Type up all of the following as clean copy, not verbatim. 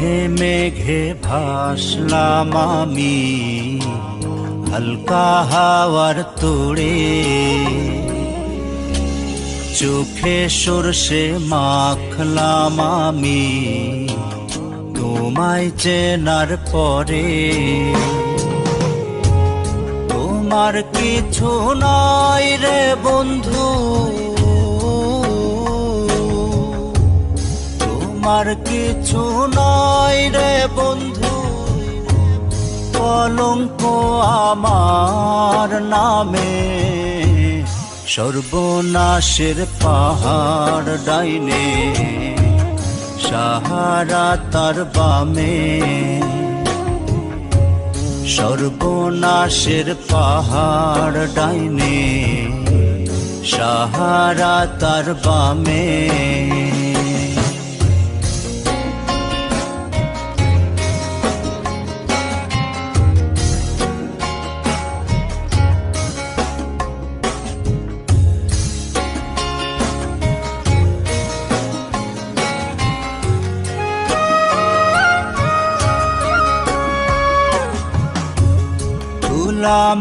মেঘে মেঘে ভাসলাম আমি হালকা হাওয়ার তোড়ে, চোখে সরষে মাখলাম আমি তোমায় চেনার পরে। তোমার কিছু নাই রে বন্ধু, তোমার কিছু নাই রে বন্ধু, কলঙ্ক আমার নামে। সর্বনাশের পাহাড় ডাইনে, সাহারা তার বামে। সর্বনাশের পাহাড় ডাইনে, সাহারা তার বামে।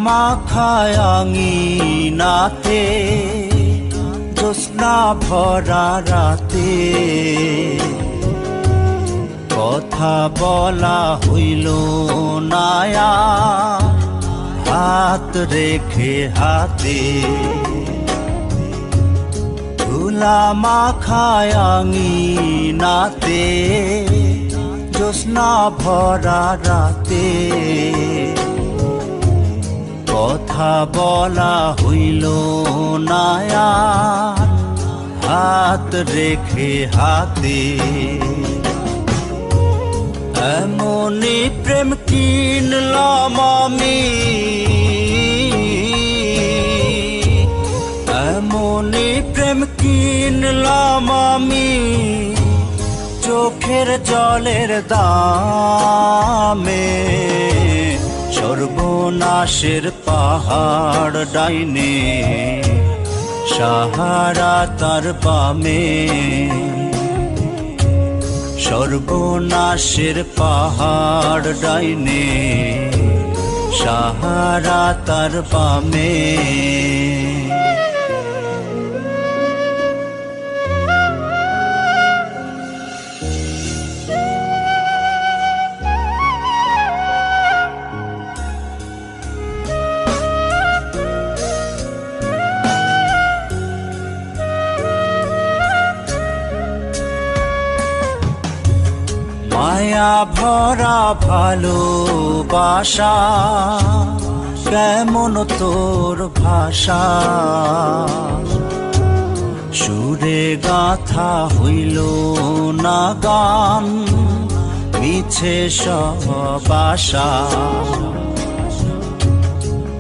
মাখায় আঙিনাতে, জ্যোৎস্না ভরা রাতে, কথা বলা হইল নায়া হাত রেখে হাতে। ধুলা মাখায় আঙিনাতে, জ্যোৎস্না ভরা রাতে, কথা বলা হইল নায়া হাত রেখে হাতে। এমনি প্রেম কিনলাম আমি, এমনি প্রেম কিনলাম আমি, চোখের জলের দামে। সর্বনাশের পাহাড় ডাইনে, সাহারা তার বামে। সর্বনাশের পাহাড় ডাইনে, সাহারা তার বামে। মায়া ভরা ভালোবাসা, কেমন তোর ভাষা, সুরে গাথা হইল না গান, মিছে সব আশা।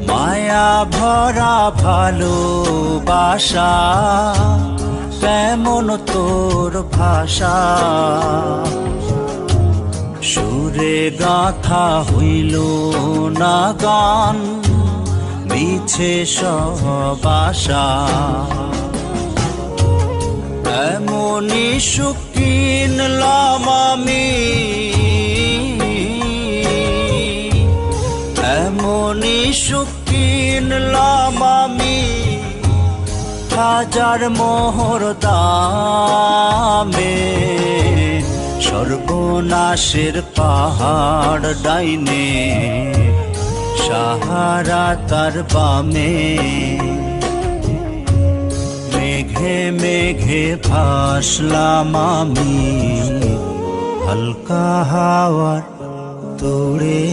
মায়া ভরা ভালোবাসা, কেমন তোর ভাষা, সুরে গাথা হইল না গান, মিছে সব আশা। এমনি সুখ কিনলাম আমি, এমনি সুখ কিনলাম আমি, হাজার মোহর দামে। সর্বনাশের পাহাড় ডাইনে, সাহারা তার বামে। মেঘে মেঘে ভাসলাম আমি হালকা হাওয়ার তোড়ে।